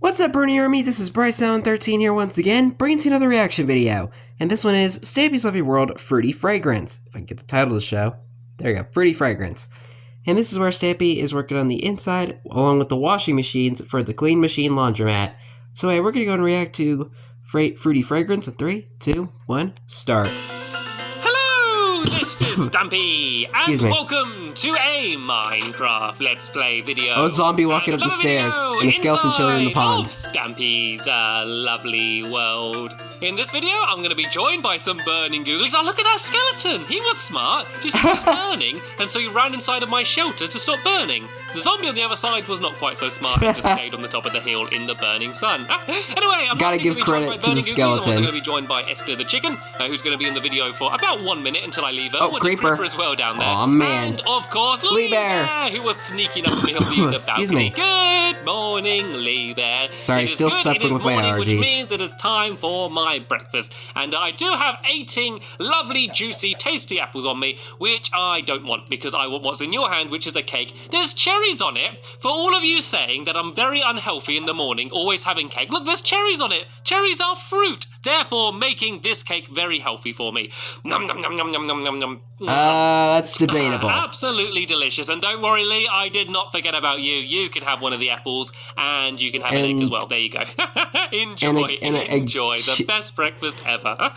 What's up, Bernie Army? This is BryceAllen13 here once again, bringing to you another reaction video. And this one is Stampy's Lovely World Fruity Fragrance. If I can get the title of the show. There you go, Fruity Fragrance. And this is where Stampy is working on the inside, along with the washing machines for the Clean Machine Laundromat. So we're going to go and react to Fruity Fragrance in 3, 2, 1, start. This is Stampy, and welcome to a Minecraft Let's Play video. Oh, zombie walking up the stairs, and a skeleton chilling in the pond. Stampy's lovely world. In this video, I'm going to be joined by some burning googlies. Oh, look at that skeleton! He was smart. Just he was burning, and so he ran inside of my shelter to stop burning. The zombie on the other side was not quite so smart. He just stayed on the top of the hill in the burning sun. Anyway, I'm gotta give credit to the skeleton. I'm also going to be joined by Esther the chicken, who's going to be in the video for about 1 minute until I leave her. Oh, creeper as well down there. Oh man. And of course, Lee Bear, who was sneaking up behind the balcony. Excuse me. Good morning, Lee Bear. Sorry, still suffering with my allergies. Which means it is time for my breakfast. And I do have 18 lovely, juicy, tasty apples on me, which I don't want because I want what's in your hand, which is a cake. There's cherries on it. For all of you saying that I'm very unhealthy in the morning, always having cake. Look, there's cherries on it. Cherries are fruit, therefore making this cake very healthy for me. Nom nom nom nom nom nom nom nom. That's debatable. Absolutely delicious. And don't worry, Lee, I did not forget about you. You can have one of the apples, and you can have an egg as well. There you go. Enjoy, enjoy. The best breakfast ever.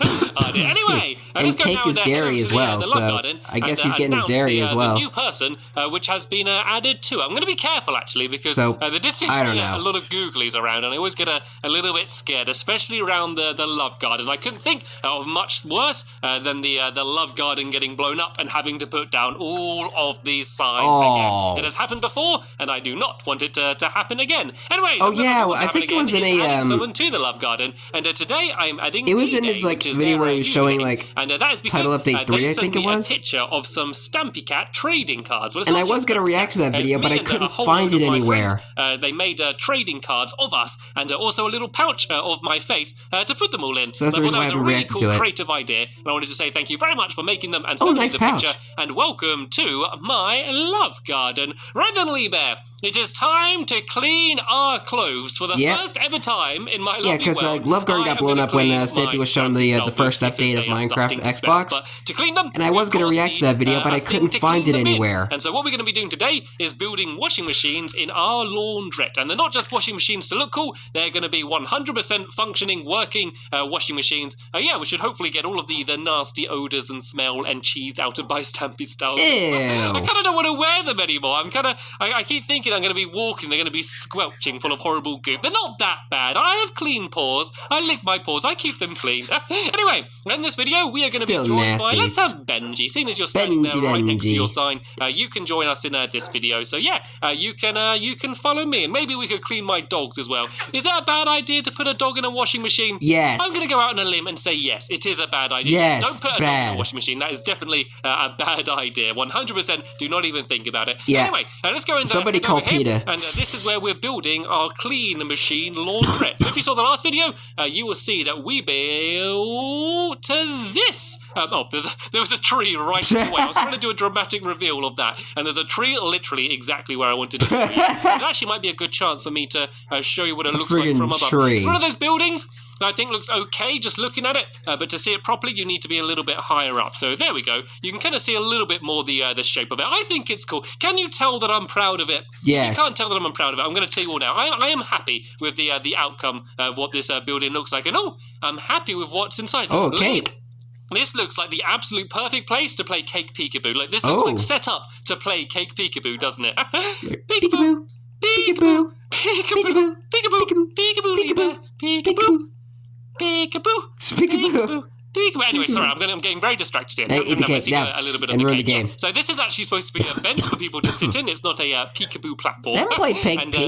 Anyway, and cake is dairy as well, so I guess he's getting his dairy as well. The new person, which has been added to. I'm going to be careful, actually, because there did seem to be a lot of googlies around, and I always get a little bit scared, especially around the love garden. I couldn't think of much worse than the love garden getting blown up and having to put down all of these signs again. It has happened before, and I do not want it to happen again. Anyway, I think it was in a someone to the love garden, and today I am adding. It was in his video where he was showing and that is because, title update 3, I think it was. A picture of some Stampy Cat trading cards. Well, and I was going to react to that video, but I couldn't find it anywhere. They made trading cards of us, and also a little pouch of my face to put them all in. So that's the reason why I haven't reacted to it. That was a really cool, creative idea, and I wanted to say thank you very much for making them and sending me the picture. And welcome to my love garden. Right then, Lee Bear. It is time to clean our clothes for the first ever time in my lovely world. Yeah, because Love Garden got blown up when Stampy was showing the first update of Minecraft Xbox. To clean them, and I was going to react to that video, but I couldn't find it anywhere. And so what we're going to be doing today is building washing machines in our laundrette. And they're not just washing machines to look cool. They're going to be 100% functioning, working washing machines. Yeah, we should hopefully get all of the nasty odors and smell and cheese out of my Stampy stuff. Ew. I kind of don't want to wear them anymore. I keep thinking I'm going to be walking, they're going to be squelching full of horrible goop. They're not that bad. I have clean paws. I lick my paws. I keep them clean. Anyway, in this video, we are going to be joined by, let's have Benji. Seeing as you're standing there right next to your sign, you can join us in this video. So yeah, you can follow me, and maybe we could clean my dogs as well. Is that a bad idea to put a dog in a washing machine? Yes. I'm going to go out on a limb and say yes, it is a bad idea. Yes, don't put a dog in a washing machine. That is definitely a bad idea. 100%. Do not even think about it. Yeah. Anyway, let's go and somebody call Peter. And this is where we're building our clean machine laundrette. So if you saw the last video, you will see that we built this. There was a tree right in the way. I was trying to do a dramatic reveal of that, and there's a tree literally exactly where I wanted it to be. It actually might be a good chance for me to show you what it looks like from above. It's one of those buildings that I think looks okay just looking at it, but to see it properly, you need to be a little bit higher up. So there we go. You can kind of see a little bit more the shape of it. I think it's cool. Can you tell that I'm proud of it? Yes. You can't tell that I'm proud of it. I'm going to tell you all now. I am happy with the outcome of what this building looks like, and I'm happy with what's inside. Oh, cake. This looks like the absolute perfect place to play Cake Peekaboo. Like, this looks like set up to play Cake Peekaboo, doesn't it? Peekaboo, peekaboo, peekaboo, peekaboo, peekaboo, peekaboo, peekaboo, peekaboo, peekaboo. Anyway, sorry, I'm getting very distracted here. Hey, eat the cake now, a little bit and of ruin the game. So this is actually supposed to be a bench for people to sit in. It's not a peekaboo platform. I haven't played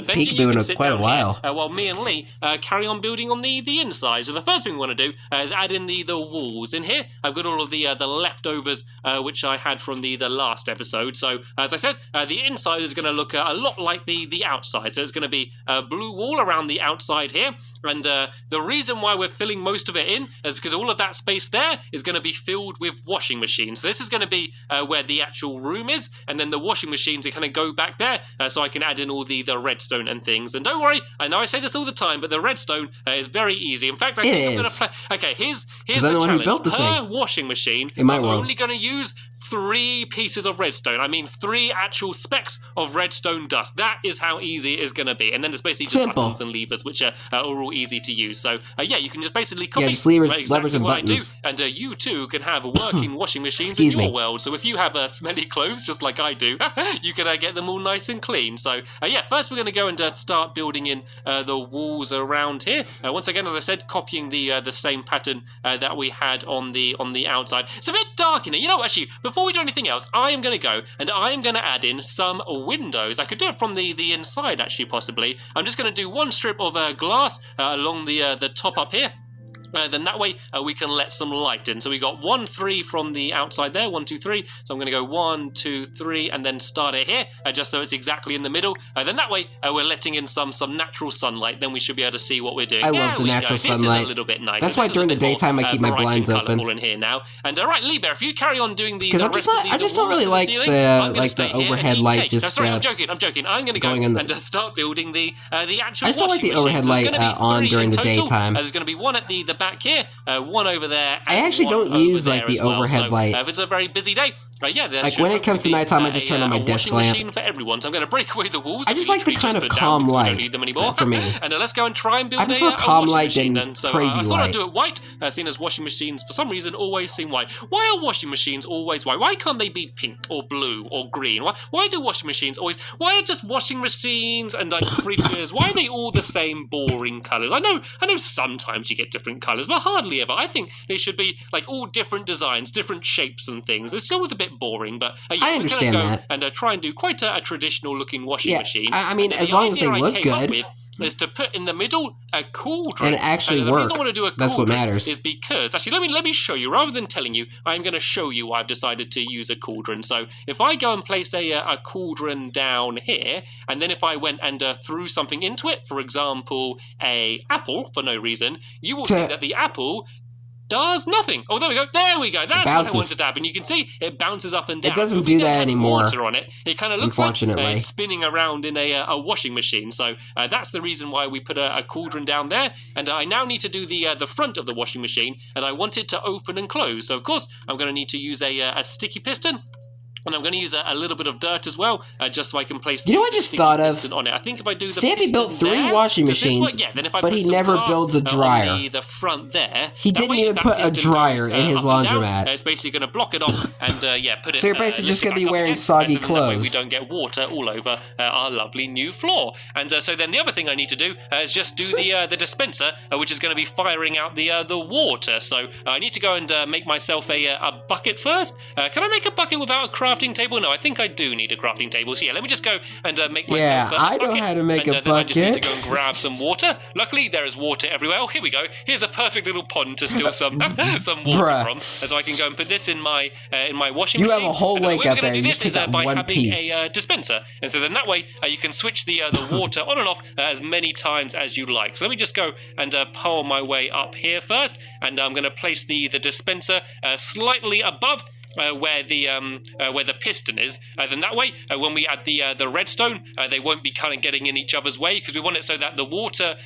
peekaboo in quite a while. While me and Lee carry on building on the inside. So the first thing we want to do is add in the walls. In here, I've got all of the leftovers which I had from the last episode. So as I said, the inside is going to look a lot like the outside. So it's going to be a blue wall around the outside here. And the reason why we're filling most of it in is because all of that space space there is going to be filled with washing machines. So this is going to be where the actual room is, and then the washing machines are kind of go back there, so I can add in all the redstone and things. And don't worry, I know I say this all the time, but the redstone is very easy. In fact, I think I'm going to play. Okay, here's the challenge. Per washing machine, I'm only going to use 3 pieces of redstone. I mean 3 actual specks of redstone dust. That is how easy it is going to be. And then there's basically just buttons and levers, which are all easy to use. So yeah, you can just basically copy levers and what buttons. I do, and you too can have working washing machines in your world. So if you have smelly clothes, just like I do, you can get them all nice and clean. So yeah, first we're going to go and start building in the walls around here. Once again, as I said, copying the same pattern that we had on the outside. It's a bit dark in it. You know, actually, before we do anything else, I am going to go and I am going to add in some windows. I could do it from the inside, actually, possibly. I'm just going to do 1 strip of glass along the top up here. Then that way we can let some light in. So we got 1, 3 from the outside there, 1, 2, 3. So I'm going to go 1, 2, 3, and then start it here, just so it's exactly in the middle. Then that way we're letting in some natural sunlight. Then we should be able to see what we're doing. I love the natural sunlight. This is a little bit nice. That's why during the daytime I keep my blinds open. In here now. And right, Lee Bear, if you carry on doing the rest of the I just don't really like the overhead light. Just sorry, I'm joking. I'm going to go and start building the actual. I just don't like the overhead light on during the daytime. There's going to be 1 at the back here. 1 over there. I actually don't use like the overhead light. If it's a very busy day, yeah, like when it comes to nighttime, I just turn on my desk lamp. Machine for everyone, so I'm going to break away the walls. I just like the kind of calm light. Need them anymore. For me, and let's go and try and build I prefer calm light than crazy light. I thought I'd do it white, seeing as washing machines for some reason always seem white. Why are washing machines always white? Why can't they be pink or blue or green? Why do washing machines always? Why are just washing machines and like fridges? Why are they all the same boring colours? I know sometimes you get different colours, but hardly ever. I think they should be like all different designs, different shapes and things. It's always a bit boring, but yeah, I understand that. And try and do quite a traditional looking washing machine. I mean, as long as they look good. Is to put in the middle a cauldron. And it actually the works. reason I want to do a That's what cauldron matters. is because, actually, let me show you. Rather than telling you, I'm going to show you why I've decided to use a cauldron. So if I go and place a cauldron down here, and then if I went and threw something into it, for example, a apple, for no reason, you will see that the apple does nothing. Oh, there we go. There we go. That's what I wanted to happen. You can see it bounces up and down. It doesn't do that anymore. Water on it. It kind of looks like it's spinning around in a washing machine. So that's the reason why we put a cauldron down there. And I now need to do the front of the washing machine, and I want it to open and close. So of course I'm going to need to use a sticky piston. And I'm going to use a little bit of dirt as well, just so I can place the I just thought of on it. I think if I do the Stampy built 3 washing machines, but he never builds a dryer. The front there, he didn't even put a dryer in his laundromat. It's basically going to block it off and put it. So you're basically just going to be wearing soggy clothes. That way we don't get water all over our lovely new floor. And so then the other thing I need to do is just do the dispenser, which is going to be firing out the water. So I need to go and make myself a bucket first. Can I make a bucket without a crafting table? No, I think I do need a crafting table. So yeah, let me just go and make myself a bucket. I know how to make a bucket. I just need to go and grab some water. Luckily, there is water everywhere. Oh, here we go. Here's a perfect little pond to steal some water from. So I can go and put this in my washing machine. You have a whole lake out there. You just take that one piece. By having a dispenser. And so then that way you can switch the water on and off as many times as you like. So let me just go and pull my way up here first. And I'm going to place the dispenser slightly above where the piston is. Then that way, when we add the redstone, they won't be kind of getting in each other's way, because we want it so that the water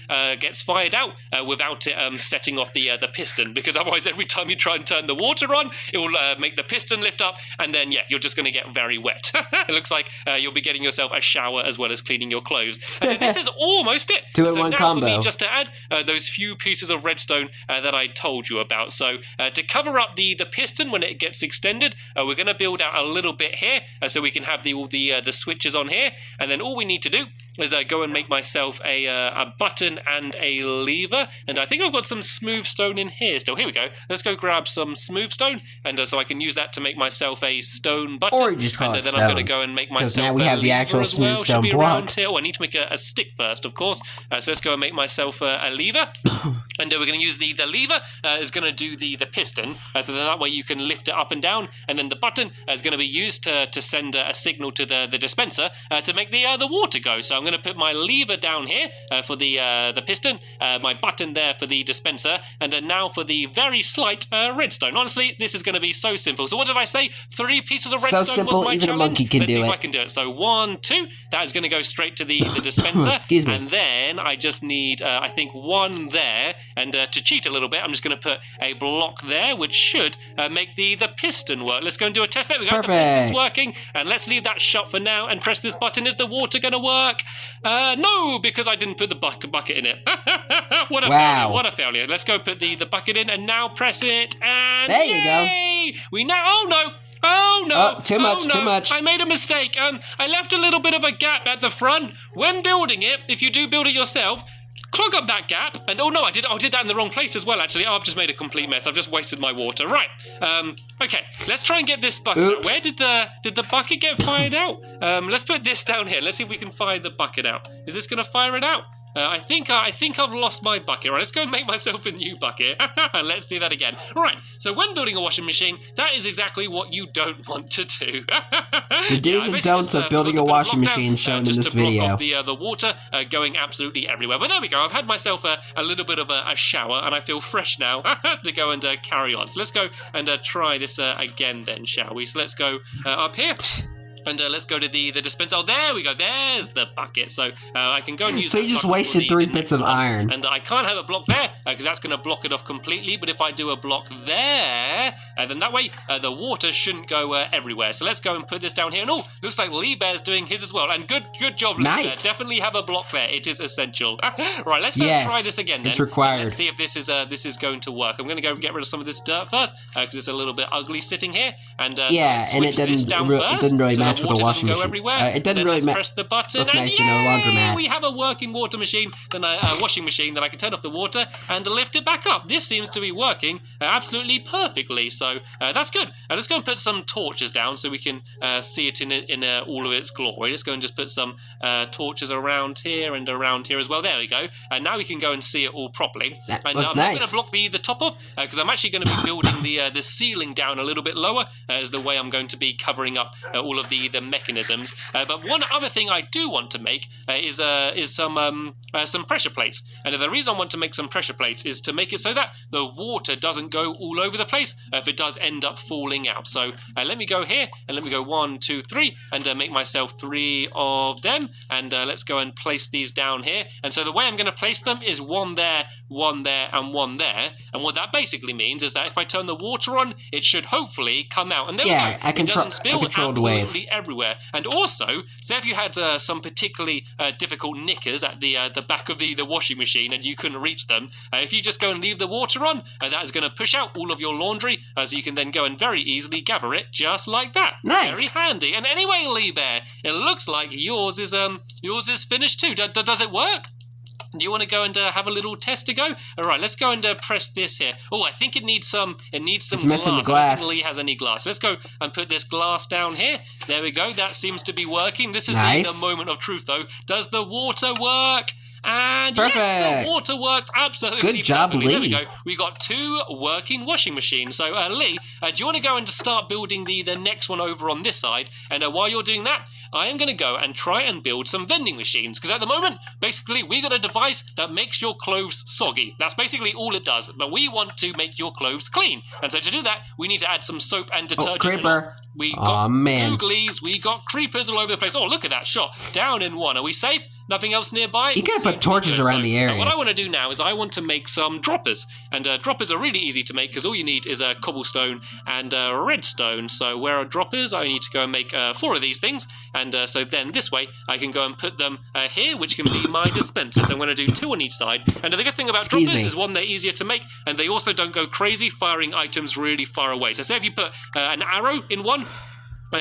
gets fired out without it setting off the piston. Because otherwise, every time you try and turn the water on, it will make the piston lift up, and then you're just going to get very wet. It looks like you'll be getting yourself a shower as well as cleaning your clothes. And this is almost it. 2-in-1 combo. For me just to add those few pieces of redstone that I told you about. So to cover up the piston when it gets extended, we're going to build out a little bit here so we can have all the switches on here, and then all we need to do is go and make myself a button and a lever, and I think I've got some smooth stone in here still. Here we go. Let's go grab some smooth stone, and so I can use that to make myself a stone button. Or you just call it then stone. I'm going to go and make myself now we have the actual smooth stone block. Oh, I need to make a stick first, of course. So let's go and make myself a lever, and we're going to use the lever is going to do the piston, so then that way you can lift it up and down down, and then the button is going to be used to send a signal to the dispenser to make the water go. So I'm going to put my lever down here for the piston, my button there for the dispenser, and now for the very slight redstone. Honestly, this is going to be so simple. So what did I say? 3 pieces of redstone So simple, was my even challenge. a monkey can Let's do see it. if I can do it. So 1, 2, that is going to go straight to the dispenser. Excuse me. And then I just need, I think, 1 there. And to cheat a little bit, I'm just going to put a block there, which should make the piston work. Let's go and do a test. There we go. Perfect. The piston's working. And let's leave that shut for now and press this button. Is the water going to work? No, because I didn't put the bucket in it. What a failure. What a failure. Let's go put the bucket in and now press it. And there you go. We now, oh no. Oh no! Oh, too much, oh, no. too much. I made a mistake. I left a little bit of a gap at the front. When building it, if you do build it yourself, clog up that gap. And oh no, I did that in the wrong place as well. Actually, I've just made a complete mess. I've just wasted my water. Right. Okay. Let's try and get this bucket. Oops. Where did the bucket get fired out? Let's put this down here. Let's see if we can fire the bucket out. Is this gonna fire it out? I think I've lost my bucket. Right, let's go and make myself a new bucket. Let's do that again. Right, so when building a washing machine, that is exactly what you don't want to do. The do's and don'ts of building a washing machine shown in this video. Block off the water going absolutely everywhere. But there we go. I've had myself a little bit of a shower, and I feel fresh now to go and carry on. So let's go and try this again then, shall we? So let's go up here. And let's go to the dispenser. Oh, there we go. There's the bucket. So I can go and use. So you just wasted 3 bits of iron. And I can't have a block there because that's going to block it off completely. But if I do a block there, then that way the water shouldn't go everywhere. So let's go and put this down here. And oh, looks like Lee Bear's doing his as well. And good job, Lee Bear. Definitely have a block there. It is essential. Right, let's try this again then. It's required. Let's see if this is going to work. I'm going to go and get rid of some of this dirt first because it's a little bit ugly sitting here. And yeah, so and it didn't really match with the washing machine. Everywhere. It doesn't really press the button, look and nice in a laundromat. We have a working water machine, then a washing machine that I can turn off the water and lift it back up. This seems to be working absolutely perfectly, so that's good. Let's go and put some torches down so we can see it in all of its glory. Let's go and just put some torches around here and around here as well. There we go. And now we can go and see it all properly. That and looks I'm nice. going to block the top off because I'm actually going to be building the ceiling down a little bit lower as the way I'm going to be covering up all of the mechanisms. But one other thing I do want to make is some pressure plates. And the reason I want to make some pressure plates is to make it so that the water doesn't go all over the place if it does end up falling out. So let me go here and let me go 1, 2, 3 and make myself 3 of them. And let's go and place these down here. And so the way I'm going to place them is 1 there, 1 there, and 1 there. And what that basically means is that if I turn the water on, it should hopefully come out. And there we go. It doesn't spill absolutely everywhere. And also, say if you had some particularly difficult knickers at the back of the washing machine and you couldn't reach them, if you just go and leave the water on, that is going to push out all of your laundry, so you can then go and very easily gather it just like that. Nice. Very handy. And anyway, Lee Bear, it looks like yours is finished too. Does it work? Do you want to go and have a little test to go? All right, let's go and press this here. Oh, I think it needs some. It's missing the glass. I don't think Lee has any glass. Let's go and put this glass down here. There we go. That seems to be working. This is the moment of truth, though. Does the water work? And perfect. Yes, the water works absolutely Good job, perfectly. Lee. There we go. We got 2 working washing machines. So, Lee, do you want to go and start building the next one over on this side? And while you're doing that, I am going to go and try and build some vending machines. Because at the moment, basically, we got a device that makes your clothes soggy. That's basically all it does. But we want to make your clothes clean. And so to do that, we need to add some soap and detergent. Oh, creeper. We got googlies. We got creepers all over the place. Oh, look at that shot. Down in one. Are we safe? Nothing else nearby? You gotta put torches around the area. What I want to do now is I want to make some droppers. And droppers are really easy to make because all you need is a cobblestone and redstone. So where are droppers? I need to go and make 4 of these things. And so then this way I can go and put them here, which can be my dispenser. So I'm going to do 2 on each side. And the good thing about droppers is, 1, they're easier to make. And they also don't go crazy firing items really far away. So say if you put an arrow in one,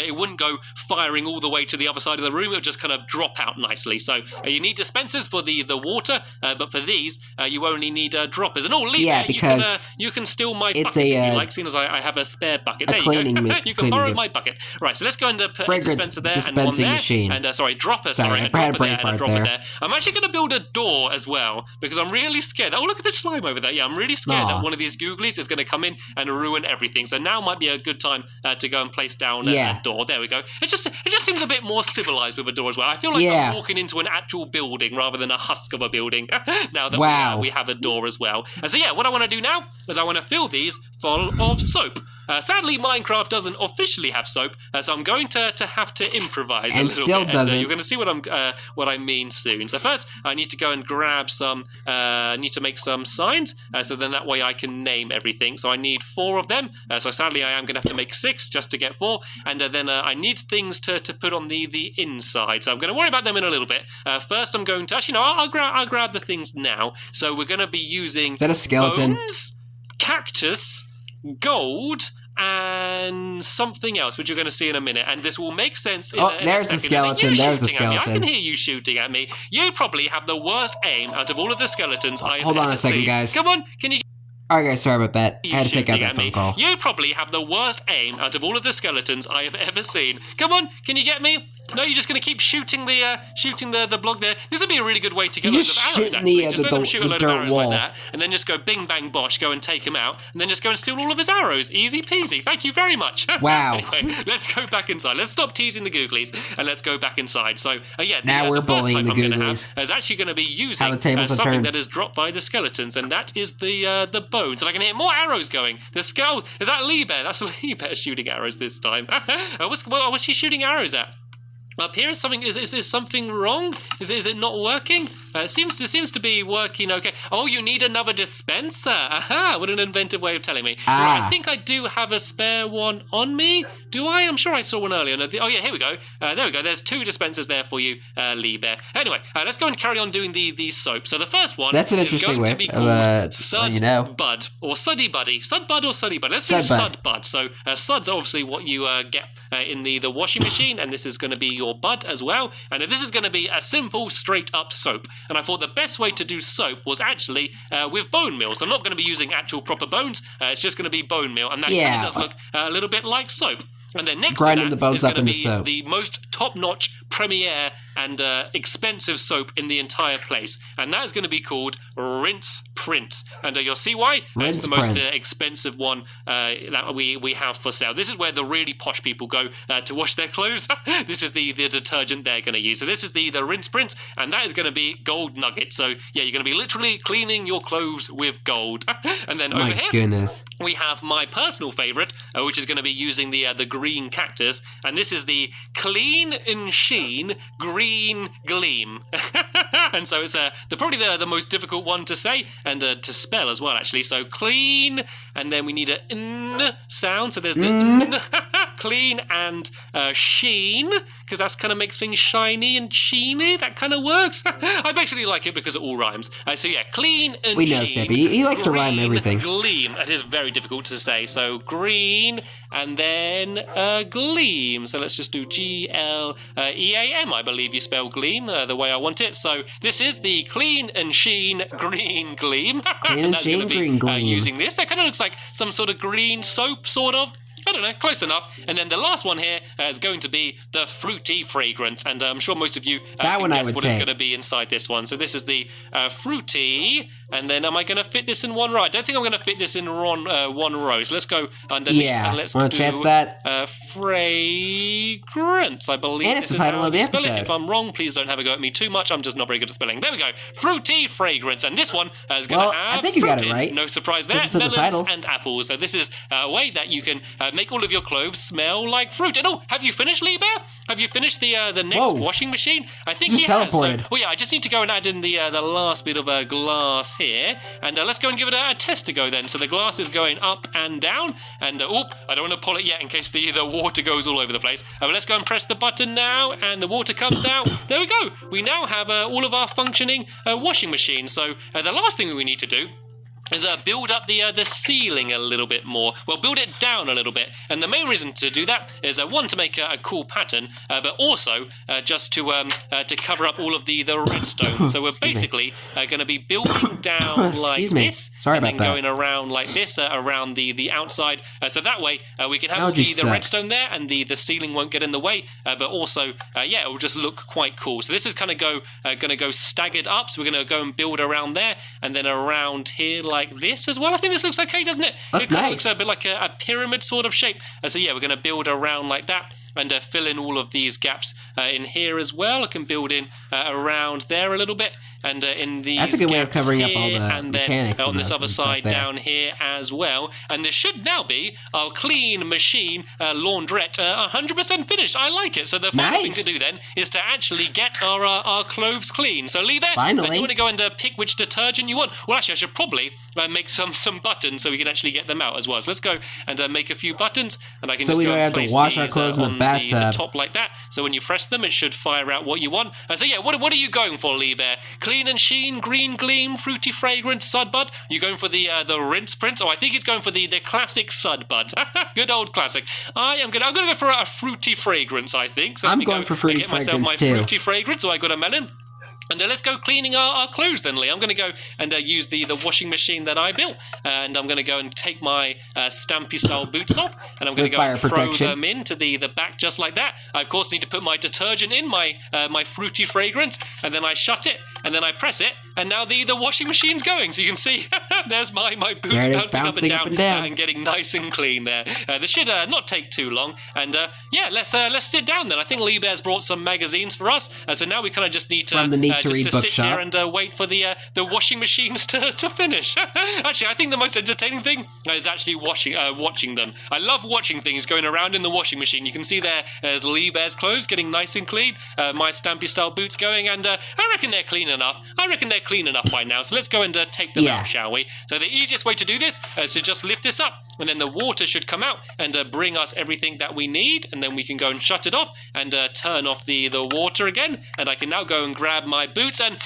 it wouldn't go firing all the way to the other side of the room. It would just kind of drop out nicely. So you need dispensers for the water, but for these, you only need droppers. And Lee, yeah, because you can steal my bucket if you like, seeing as I have a spare bucket. There you go. You can borrow my bucket. Right, so let's go and put a dispenser there and one there. Machine. And a dropper there and a dropper there. I'm actually going to build a door as well because I'm really scared. Oh, look at this slime over there. Yeah, I'm really scared that one of these googlies is going to come in and ruin everything. So now might be a good time to go and place down a door. There we go. It just seems a bit more civilized with a door as well. I feel like I'm walking into an actual building rather than a husk of a building now that we have a door as well. And so what I want to do now is I want to fill these full of soap. Sadly, Minecraft doesn't officially have soap, so I'm going to have to improvise a little bit. Doesn't. You're going to see what I mean soon. So first, I need to go and grab some. Need to make some signs, so then that way I can name everything. So I need 4 of them. So sadly, I am going to have to make 6 just to get 4, and then I need things to put on the inside. So I'm going to worry about them in a little bit. First, I'm going to actually I'll grab the things now. So we're going to be using. Is that a skeleton? Bones, cactus, gold, and something else, which you're going to see in a minute. And this will make sense in there's the skeleton. There's the skeleton. I can hear you shooting at me. You probably have the worst aim out of all of the skeletons I have ever seen. Hold on a second, guys. Come on, can you... Alright guys, sorry about that. I had to take out that phone call. You probably have the worst aim out of all of the skeletons I have ever seen. Come on, can you get me? No, you're just going to keep shooting the block there. This would be a really good way to get loads of arrows, actually. Just let them shoot a load of arrows like that, and then just go bing, bang, bosh, go and take him out, and then just go and steal all of his arrows. Easy peasy. Thank you very much. Wow. Anyway, let's go back inside. Let's stop teasing the googlies, and let's go back inside. So, now we're the first bullying type the I'm going to googlies. have is actually going to be using something that is dropped by the skeletons, and that is the bones. And I can hear more arrows going. The skull, is that Lee Bear? That's Lee Bear shooting arrows this time. What's she shooting arrows at? Up here is something. Is there something wrong? Is it not working? It seems to be working okay. Oh, you need another dispenser. Aha! What an inventive way of telling me. Right, I think I do have a spare one on me. Do I? I'm sure I saw one earlier. Oh yeah, here we go. There we go. There's 2 dispensers there for you, Lee Bear. Anyway, let's go and carry on doing the soap. So the first one is going to be called Sud Bud or Suddy Buddy. Sud Bud or Suddy Bud. Let's do Sud Bud. So Sud's obviously what you get in the washing machine, and this is going to be your bud as well, and this is going to be a simple straight up soap. And I thought the best way to do soap was actually with bone meal. So I'm not going to be using actual proper bones, it's just going to be bone meal, and that kind of does look a little bit like soap. And then next grinding to the bones is going to be soap. The most top-notch, premier, and expensive soap in the entire place. And that is going to be called Rinse Print. And you'll see why. It's the most expensive one that we have for sale. This is where the really posh people go to wash their clothes. This is the detergent they're going to use. So this is the Rinse Print, and that is going to be gold nuggets. So yeah, you're going to be literally cleaning your clothes with gold. And then over here, we have my personal favorite, which is going to be using the green cactus, and this is the Clean and Sheen Green Gleam. And so it's probably the most difficult one to say and to spell as well, actually. So clean, and then we need a n sound. So there's the n. Clean and sheen, because that's kind of makes things shiny and sheeny. That kind of works. I basically like it because it all rhymes. So yeah, clean and sheen. We know Stampy. He likes to rhyme everything. Gleam. It is very difficult to say. So green and then gleam. So let's just do G-L-E-A-M. I believe you spell gleam the way I want it. So this is the Clean and Sheen Green Gleam. Clean and Sheen Green Gleam. Using this, that kind of looks like some sort of green soap, sort of. I don't know, close enough. And then the last one here is going to be the fruity fragrance, and I'm sure most of you can guess what is going to be inside this one. So this is the fruity, and then am I going to fit this in one row? I don't think I'm going to fit this in one row. So let's go underneath and let's do fragrance, I believe. And it's the title of the episode. If I'm wrong, please don't have a go at me too much. I'm just not very good at spelling. There we go. Fruity fragrance, and this one is going to have I think you got it right. No surprise there. Melons and apples. So this is a way that you can make all of your clothes smell like fruit. And have you finished, Lee Bear? Have you finished the next washing machine? I think he has. So, I just need to go and add in the last bit of glass here, and let's go and give it a test to go then. So the glass is going up and down, and I don't want to pull it yet in case the water goes all over the place. But let's go and press the button now, and the water comes out. There we go. We now have all of our functioning washing machines. So the last thing we need to do is build up the ceiling a little bit more. Well, build it down a little bit. And the main reason to do that is one, to make a cool pattern, but also just to cover up all of the redstone. So we're basically going to be building down like this. Sorry and about then that. going around like this around the outside. So that way we can have all Allergies the suck. redstone there, and the ceiling won't get in the way. But also, yeah, it will just look quite cool. So this is kind of going to go staggered up. So we're going to go and build around there, and then around here like this as well. I think this looks okay, doesn't it? That's it kind of nice. looks a bit like a pyramid sort of shape. So yeah, we're going to build around like that, and fill in all of these gaps in here as well. I can build in around there a little bit, and in these That's a good way of gaps covering up all here, the and then mechanics on and this the- other and stuff side there. down here as well. And this should now be our clean machine laundrette 100% finished. I like it. So the final thing Nice. to do then is to actually get our clothes clean. So Lee Bear, Finally. do you want to go and pick which detergent you want? Well, actually, I should probably make some buttons so we can actually get them out as well. So let's go and make a few buttons, and I can So just we go don't and have to place wash our these, clothes in the on bathtub. the top like that. So when you press them, it should fire out what you want. So yeah, what are you going for, Lee Bear? Clean and sheen, green gleam, fruity fragrance, Sudbud? You going for the rinse prince? Oh, I think it's going for the classic Sudbud. Good old classic. I'm gonna go for a fruity fragrance, I think. So I'm let me going go for fruity and get myself my fragrance, too. fruity fragrance. So I got a melon. And let's go cleaning our clothes then, Lee. I'm going to go and use the washing machine that I built. And I'm going to go and take my Stampy style boots off. And I'm going With to go fire and throw protection. them into the back just like that. I, of course, need to put my detergent in, my fruity fragrance. And then I shut it. And then I press it. And now the washing machine's going. So you can see there's my boots There it is, bouncing up and down, down. and getting nice and clean there. This should not take too long. And yeah, let's sit down then. I think Lee Bear's brought some magazines for us. So now we kind of just need to From the Need to Read sit bookshop. here and wait for the washing machines to finish. Actually, I think the most entertaining thing is actually watching them. I love watching things going around in the washing machine. You can see there's Lee Bear's clothes getting nice and clean, my Stampy style boots going, and I reckon they're clean enough. I reckon they're clean enough by now. So let's go and take them Yeah. out, shall we? So the easiest way to do this is to just lift this up, and then the water should come out and bring us everything that we need, and then we can go and shut it off and turn off the water again, and I can now go and grab my boots and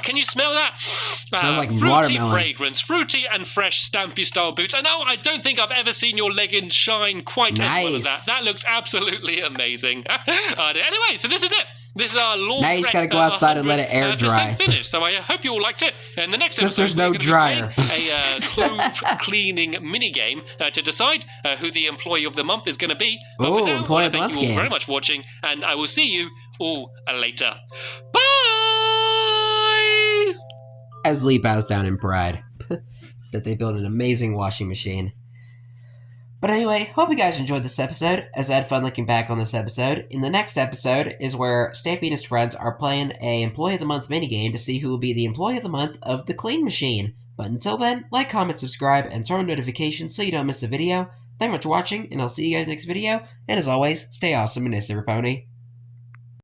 can you smell that? Smells like fruity watermelon. fragrance, fruity and fresh Stampy style boots. And no, I don't think I've ever seen your leggings shine quite as well as Nice. that. That looks absolutely amazing. Anyway, so this is it. This is our laundrette. Now you just gotta go outside and let it air 100% dry. finished. So I hope you all liked it. In the next Since episode, there's no we're gonna be dryer. playing a clove cleaning mini game to decide who the employee of the month is going to be. But Ooh, for now, employee I of the thank month you all game. very much for watching, and I will see you all later. Bye. As Lee bows down in pride that they built an amazing washing machine. But anyway, hope you guys enjoyed this episode, as I had fun looking back on this episode. In the next episode is where Stampy and his friends are playing a Employee of the Month minigame to see who will be the Employee of the Month of the Clean Machine. But until then, like, comment, subscribe, and turn on notifications so you don't miss a video. Thank you much for watching, and I'll see you guys next video. And as always, stay awesome and nice, every pony.